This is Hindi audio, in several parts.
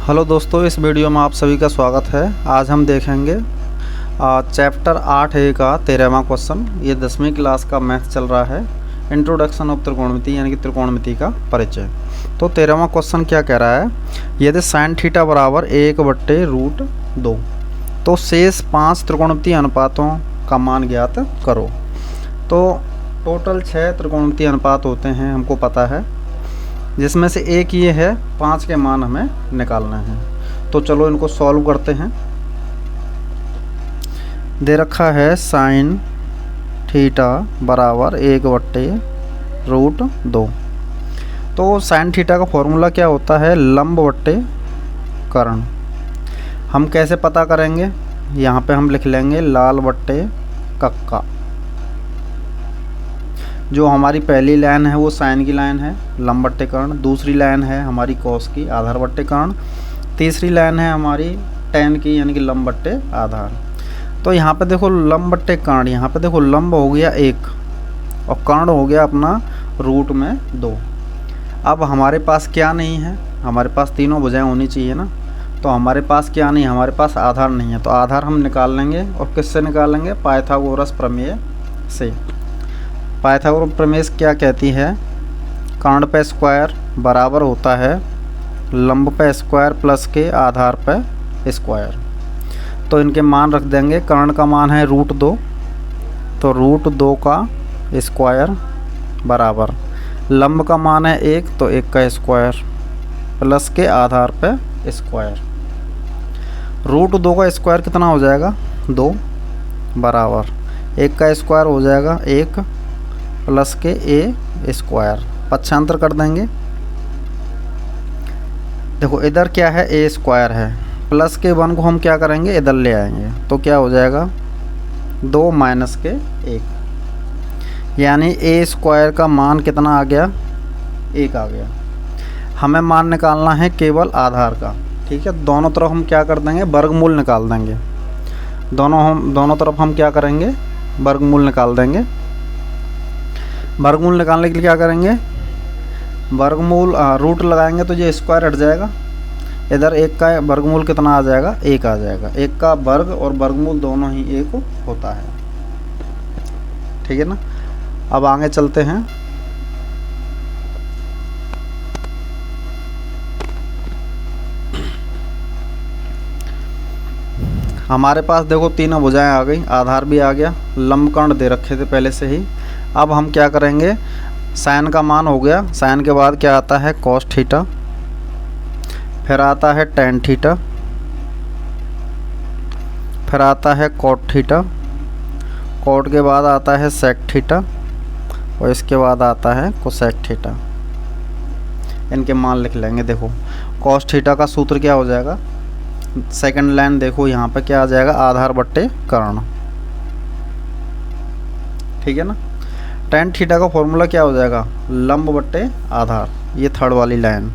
हेलो दोस्तों, इस वीडियो में आप सभी का स्वागत है। आज हम देखेंगे चैप्टर 8A का 13वां क्वेश्चन। ये 10वीं क्लास का मैथ चल रहा है, इंट्रोडक्शन ऑफ त्रिकोणमिति यानी कि त्रिकोणमिति का परिचय। तो 13वां क्वेश्चन क्या कह रहा है, यदि साइन थीटा बराबर 1/√2 तो शेष 5 त्रिकोणमितीय अनुपातों का मान ज्ञात करो। तो टोटल 6 त्रिकोणमितीय अनुपात होते हैं, हमको पता है, जिसमें से एक ये है 5 के मान हमें निकालना है। तो चलो इनको सॉल्व करते हैं। दे रखा है साइन थीटा बराबर 1/√2। तो साइन थीटा का फॉर्मूला क्या होता है, लंब बट्टे कर्ण। हम कैसे पता करेंगे, यहाँ पे हम लिख लेंगे लाल बट्टे कक्का। जो हमारी पहली लाइन है वो साइन की लाइन है, लंब बट्टे कर्ण। दूसरी लाइन है हमारी कॉस की, आधार बट्टे कर्ण। तीसरी लाइन है हमारी टेन की यानी कि लंब बट्टे आधार। तो यहाँ पे देखो लंब बट्टे कर्ण, यहाँ पे देखो लंब हो गया 1 और कर्ण हो गया अपना रूट में 2। अब हमारे पास क्या नहीं है, हमारे पास तीनों भुजाएं होनी चाहिए ना। तो हमारे पास क्या नहीं है, हमारे पास आधार नहीं है। तो आधार हम निकाल लेंगे, और किससे निकालेंगे, पाइथागोरस प्रमेय से। पाइथागोरस प्रमेय क्या कहती है, कर्ण पे स्क्वायर बराबर होता है लंब पे स्क्वायर प्लस के आधार पे स्क्वायर। तो इनके मान रख देंगे। कर्ण का मान है √2, तो √2 का स्क्वायर बराबर लंब का मान है 1, तो 1 का स्क्वायर प्लस के आधार पे स्क्वायर। √2 का स्क्वायर कितना हो जाएगा, 2 बराबर 1 का स्क्वायर हो जाएगा 1 प्लस के a स्क्वायर। पक्षांतर कर देंगे। देखो इधर क्या है, a स्क्वायर है, प्लस के 1 को हम क्या करेंगे, इधर ले आएंगे। तो क्या हो जाएगा 2 माइनस के 1, यानी a स्क्वायर का मान कितना आ गया, 1 आ गया। हमें मान निकालना है केवल आधार का, ठीक है। दोनों तरफ हम क्या कर देंगे, वर्गमूल निकाल देंगे। दोनों तरफ हम क्या करेंगे, वर्गमूल निकाल देंगे। वर्गमूल निकालने के लिए क्या करेंगे, वर्गमूल रूट लगाएंगे तो ये स्क्वायर हट जाएगा। इधर 1 का वर्गमूल कितना आ जाएगा, 1 आ जाएगा। 1 का वर्ग और वर्गमूल दोनों ही 1 होता है, ठीक है ना। अब आगे चलते हैं। हमारे पास देखो तीनों भुजाएं आ गई, आधार भी आ गया, लंब कर्ण दे रखे थे पहले से ही। अब हम क्या करेंगे, साइन का मान हो गया, साइन के बाद क्या आता है कॉस थीटा, फिर आता है टेन थीटा, फिर आता है कॉट थीटा, कॉट के बाद आता है सेक थीटा, और इसके बाद आता है कोसेक थीटा। इनके मान लिख लेंगे। देखो कॉस थीटा का सूत्र क्या हो जाएगा, सेकंड लाइन देखो यहाँ पे क्या आ जाएगा, आधार बट्टे कर्ण, ठीक है ना। टेन थीटा का फॉर्मूला क्या हो जाएगा, लंब बट्टे आधार, ये थर्ड वाली लाइन।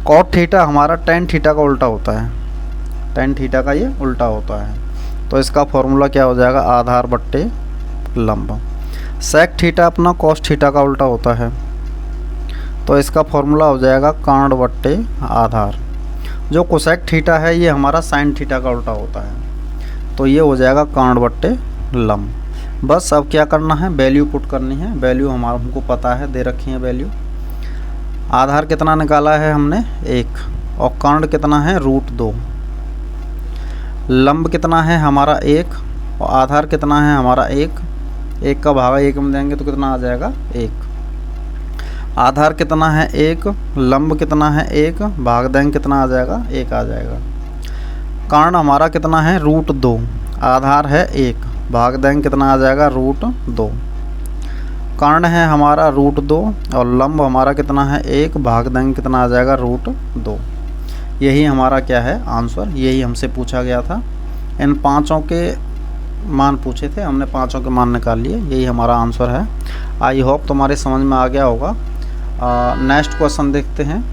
कॉट थीटा हमारा टेन थीटा का उल्टा होता है, टेन थीटा का ये उल्टा होता है। तो इसका फॉर्मूला क्या हो जाएगा, आधार बट्टे लंब। सेक थीटा अपना कॉस थीटा का उल्टा होता है, तो इसका फॉर्मूला हो जाएगा कर्ण बट्टे आधार। जो कोसेक थीटा है ये हमारा साइन थीटा का उल्टा होता है, तो ये हो जाएगा कर्ण बट्टे लंब। बस अब क्या करना है, वैल्यू पुट करनी है। वैल्यू हमको पता है, दे रखी है वैल्यू। आधार कितना निकाला है हमने, 1, और कर्ण कितना है √2। लंब कितना है हमारा 1, और आधार कितना है हमारा 1। 1 का भागा 1 में देंगे तो कितना आ जाएगा, 1। आधार कितना है 1, लंब कितना है 1, भाग देंगे कितना आ जाएगा, 1 आ जाएगा। कर्ण हमारा कितना है √2, आधार है 1, भाग देंगे कितना आ जाएगा, √2। कर्ण है हमारा √2 और लंब हमारा कितना है 1, भाग देंगे कितना आ जाएगा, √2। यही हमारा क्या है आंसर, यही हमसे पूछा गया था। इन पांचों के मान पूछे थे, हमने पांचों के मान निकाल लिए, यही हमारा आंसर है। आई होप तुम्हारे समझ में आ गया होगा। नेक्स्ट क्वेश्चन देखते हैं।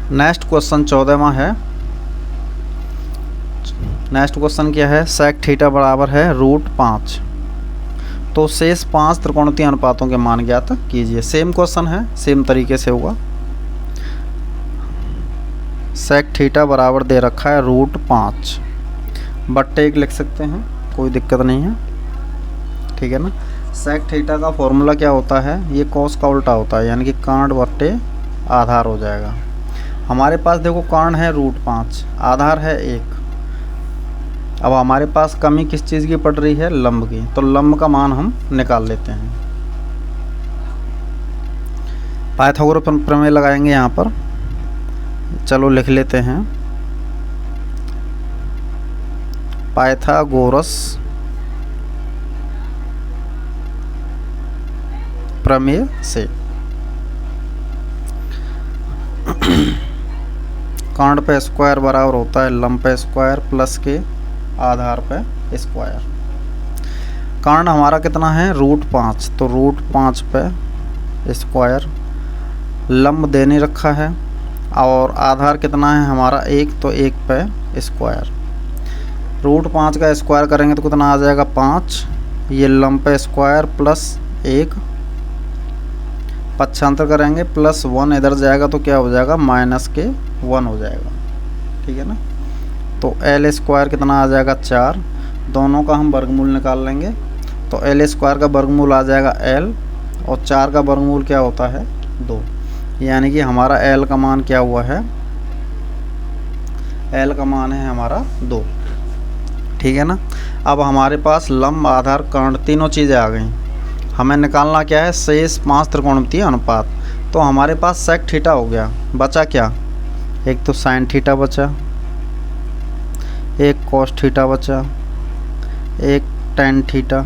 नेक्स्ट क्वेश्चन 14वां है। नेक्स्ट क्वेश्चन क्या है, सेक थीटा बराबर है √5। तो शेष 5 त्रिकोणमितीय अनुपातों के मान ज्ञात कीजिए। सेम क्वेश्चन है, सेम तरीके से होगा। सेक थीटा बराबर दे रखा है √5 बट्टे 1 लिख सकते हैं, कोई दिक्कत नहीं है, ठीक है ना। सेक थीटा का फॉर्मूला क्या होता है, ये कॉस का उल्टा होता है, यानी कि कर्ण बट्टे आधार हो जाएगा। हमारे पास देखो कर्ण है √5, आधार है 1। अब हमारे पास कमी किस चीज़ की पड़ रही है, लंब की, तो लंब का मान हम निकाल लेते हैं। पाइथागोरस प्रमेय लगाएंगे यहाँ पर, चलो लिख लेते हैं। पाइथागोरस प्रमेय से कर्ण पे स्क्वायर बराबर होता है लंब पे स्क्वायर प्लस के आधार पे स्क्वायर। कर्ण हमारा कितना है √5, तो √5 पे स्क्वायर, लंब देने रखा है, और आधार कितना है हमारा 1, तो 1 पे स्क्वायर। √5 का स्क्वायर करेंगे तो कितना आ जाएगा 5, ये लंब पे स्क्वायर प्लस 1, पक्षांतर करेंगे +1 इधर जाएगा तो क्या हो जाएगा -1 हो जाएगा, ठीक है ना। तो L स्क्वायर कितना आ जाएगा 4, दोनों का हम वर्गमूल निकाल लेंगे, तो L स्क्वायर का वर्गमूल आ जाएगा L, और 4 का वर्गमूल क्या होता है 2, यानी कि हमारा L का मान क्या हुआ है, L का मान है हमारा 2, ठीक है ना। अब हमारे पास लंब आधार कर्ण तीनों चीज़ें आ गई, हमें निकालना क्या है शेष 5 त्रिकोणमितीय अनुपात। तो हमारे पास सेक थीटा हो गया, बचा क्या, एक तो साइन थीटा बचा, एक कॉस थीटा बचा, एक tan theta,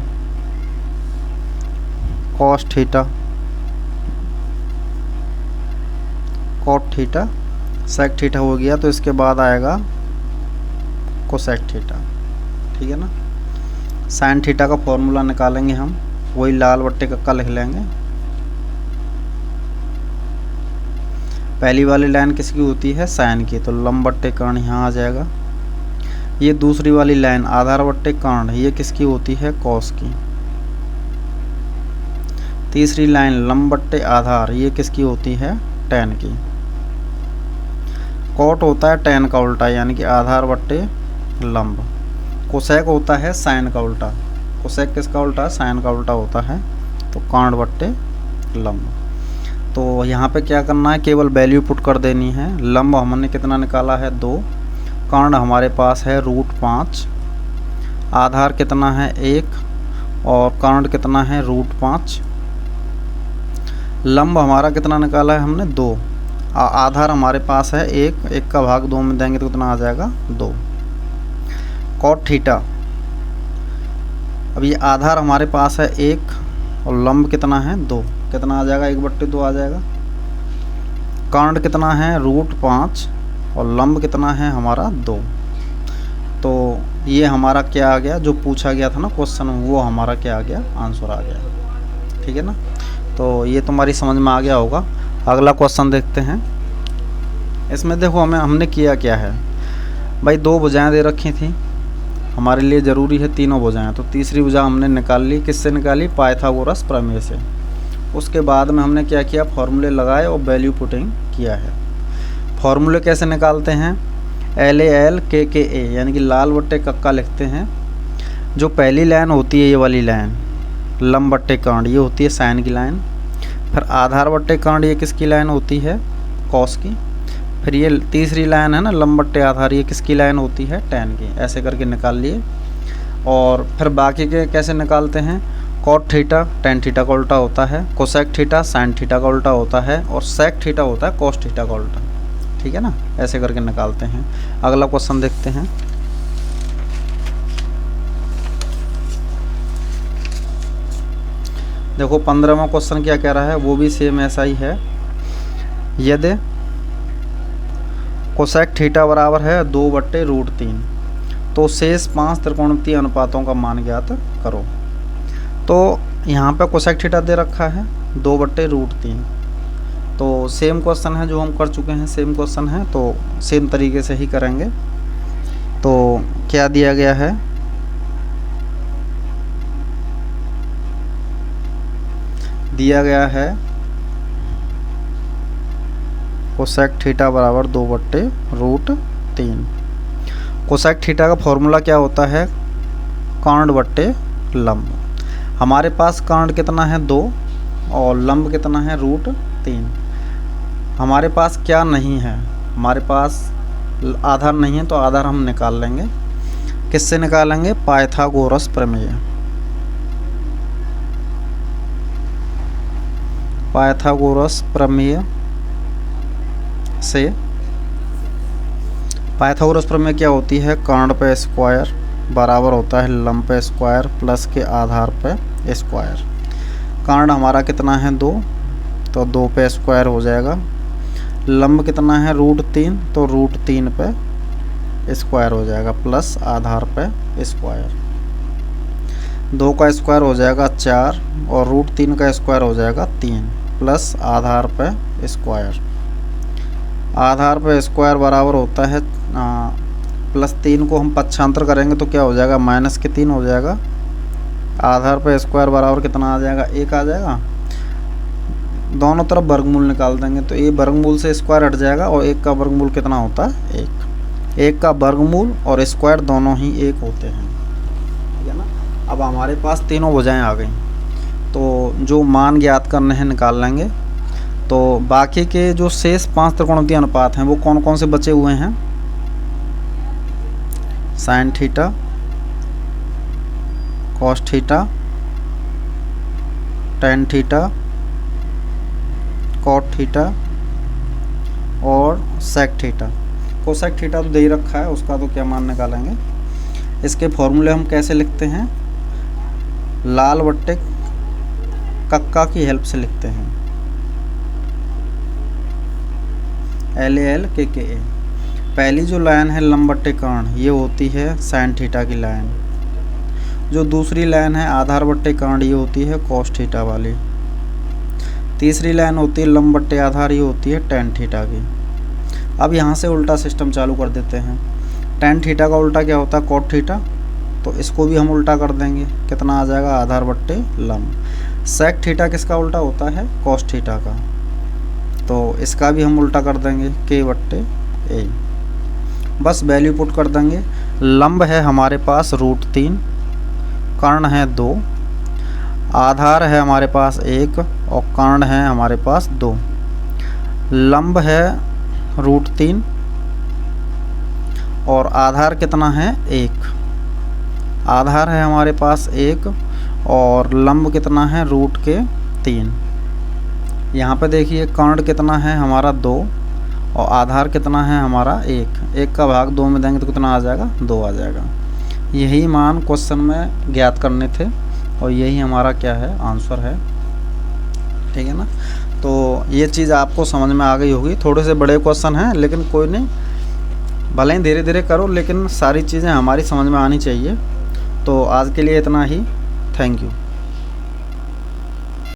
cos theta, cot theta, sec theta हो गया। तो इसके बाद आएगा कोसेक थीटा, ठीक है ना। साइन थीटा का फॉर्मूला निकालेंगे हम, वही लाल बट्टे कक्का लिख लेंगे। पहली वाली लाइन किसकी होती है साइन की, तो लंब बट्टे कर्ण यहाँ आ जाएगा। ये दूसरी वाली लाइन आधार बट्टे कर्ण, ये किसकी होती है कॉस की। तीसरी लाइन लंब बट्टे आधार, ये किसकी होती है टेन की। कॉट होता है टेन का उल्टा, यानी कि आधार बट्टे लंब। कोसेक होता है साइन का उल्टा, कोसेक किसका उल्टा, साइन का उल्टा होता है, तो कर्ण बट्टे लंब। तो यहाँ पे क्या करना है, केवल वैल्यू पुट कर देनी है। लंब हमने कितना निकाला है 2, कर्ण हमारे पास है √5, आधार कितना है 1, और कर्ण कितना है √5। लंब हमारा कितना निकाला है हमने 2, आधार हमारे पास है 1 का भाग 2 में देंगे तो कितना आ जाएगा 2। कॉट थीटा, अब ये आधार हमारे पास है 1 और लंब कितना है 2, कितना आ जाएगा 1/2 आ जाएगा। कर्ण कितना है √5 और लंब कितना है हमारा 2। तो ये हमारा क्या आ गया, जो पूछा गया था ना क्वेश्चन, वो हमारा क्या आ गया, आंसर आ गया, ठीक है ना। तो ये तुम्हारी समझ में आ गया होगा। अगला क्वेश्चन देखते हैं। इसमें देखो हमने किया क्या है भाई, 2 भुजाएं दे रखी थी, हमारे लिए ज़रूरी है तीनों भुजाएं, तो तीसरी भुजा हमने निकाल ली, किससे निकाली, पाइथागोरस प्रमेय से। उसके बाद में हमने क्या किया, फॉर्मूले लगाए और वैल्यू पुटिंग किया है। फॉर्मूले कैसे निकालते हैं, LAL KKA, यानी कि लाल बट्टे कक्का लिखते हैं। जो पहली लाइन होती है ये वाली लाइन लंब बट्टे कर्ण, ये होती है साइन की लाइन। फिर आधार बट्टे कर्ण, ये किसकी लाइन होती है कॉस की। फिर ये तीसरी लाइन है ना लंब बट्टे आधार, ये किसकी लाइन होती है टेन की। ऐसे करके निकाल लिए। और फिर बाकी के कैसे निकालते हैं, कॉट थीटा टेन थीटा का उल्टा होता है, कोसेक थीटा साइन थीटा का उल्टा होता है, और सेक थीटा होता है कॉस थीटा का उल्टा, ठीक है ना। ऐसे करके निकालते हैं। अगला क्वेश्चन देखते हैं। देखो 15वां क्वेश्चन क्या कह रहा है, वो भी सेम ऐसा ही है। यदि कोसेक थीटा बराबर है 2/√3 तो शेष 5 त्रिकोणमितीय अनुपातों का मान ज्ञात करो। तो यहाँ पे कोसेक थीटा दे रखा है 2/√3, तो सेम क्वेश्चन है जो हम कर चुके हैं, सेम क्वेश्चन है, तो सेम तरीके से ही करेंगे। तो क्या दिया गया है, दिया गया है कोसेक थीटा बराबर 2/√3। कोसेक थीटा का फॉर्मूला क्या होता है? कर्ण बट्टे लंब। हमारे पास कर्ण कितना है? 2 और लंब कितना है? √3। हमारे पास क्या नहीं है? हमारे पास आधार नहीं है, तो आधार हम निकाल लेंगे। किससे निकालेंगे? पाइथागोरस प्रमेय। पाइथागोरस प्रमेय से। पाइथागोरस प्रमेय क्या होती है? कर्ण पे स्क्वायर बराबर होता है लंब पे स्क्वायर प्लस के आधार पे स्क्वायर। कर्ण हमारा कितना है? 2, तो 2 पे स्क्वायर हो जाएगा। लंब कितना है? √3, तो √3 पे स्क्वायर हो जाएगा प्लस आधार पे स्क्वायर। 2 का स्क्वायर हो जाएगा 4 और √3 का स्क्वायर हो जाएगा 3 प्लस आधार पे स्क्वायर। आधार पे स्क्वायर बराबर होता है +3 को हम पक्षांतर करेंगे तो क्या हो जाएगा? -3 हो जाएगा। आधार पे स्क्वायर बराबर कितना आ जाएगा? 1 आ जाएगा। दोनों तरफ वर्गमूल निकाल देंगे तो ये वर्गमूल से स्क्वायर हट जाएगा और 1 का वर्गमूल कितना होता है? 1। 1 का वर्गमूल और स्क्वायर दोनों ही 1 होते हैं, ठीक है ना। अब हमारे पास तीनों भुजाएं आ गई, तो जो मान ज्ञात करने हैं निकाल लेंगे। तो बाकी के जो शेष 5 त्रिकोणमितीय अनुपात हैं वो कौन कौन से बचे हुए हैं? Sine theta, cos theta, tan theta, cot theta और सेक थीटा। कोसेक थीटा तो दे ही रखा है, उसका तो क्या मान निकालेंगे। इसके फॉर्मूले हम कैसे लिखते हैं? लाल बट्टे कक्का की हेल्प से लिखते हैं, LALKKA। पहली जो लाइन है लंब बट्टे कर्ण, ये होती है साइन थीटा की लाइन। जो दूसरी लाइन है आधार बट्टे कर्ण, ये होती है कॉस थीटा वाली। तीसरी लाइन होती है लंब बट्टे आधार, ये होती है टेन थीटा की। अब यहाँ से उल्टा सिस्टम चालू कर देते हैं। टेन थीटा का उल्टा क्या होता है? कॉट थीटा, तो इसको भी हम उल्टा कर देंगे। कितना आ जाएगा? आधार बट्टे लंब। सेक थीटा किसका उल्टा होता है? कॉस थीटा का, तो इसका भी हम उल्टा कर देंगे K/A। बस वैल्यू पुट कर देंगे। लंब है हमारे पास √3, कर्ण है 2, आधार है हमारे पास 1 और कर्ण है हमारे पास 2। लंब है √3 और आधार कितना है? 1। आधार है हमारे पास 1 और लंब कितना है? √3। यहाँ पे देखिए कर्ण कितना है हमारा? 2 और आधार कितना है हमारा? 1। 1 का भाग 2 में देंगे तो कितना आ जाएगा? 2 आ जाएगा। यही मान क्वेश्चन में ज्ञात करने थे और यही हमारा क्या है? आंसर है, ठीक है ना। तो ये चीज़ आपको समझ में आ गई होगी। थोड़े से बड़े क्वेश्चन हैं लेकिन कोई नहीं, भले ही धीरे धीरे करो, लेकिन सारी चीज़ें हमारी समझ में आनी चाहिए। तो आज के लिए इतना ही। Thank you.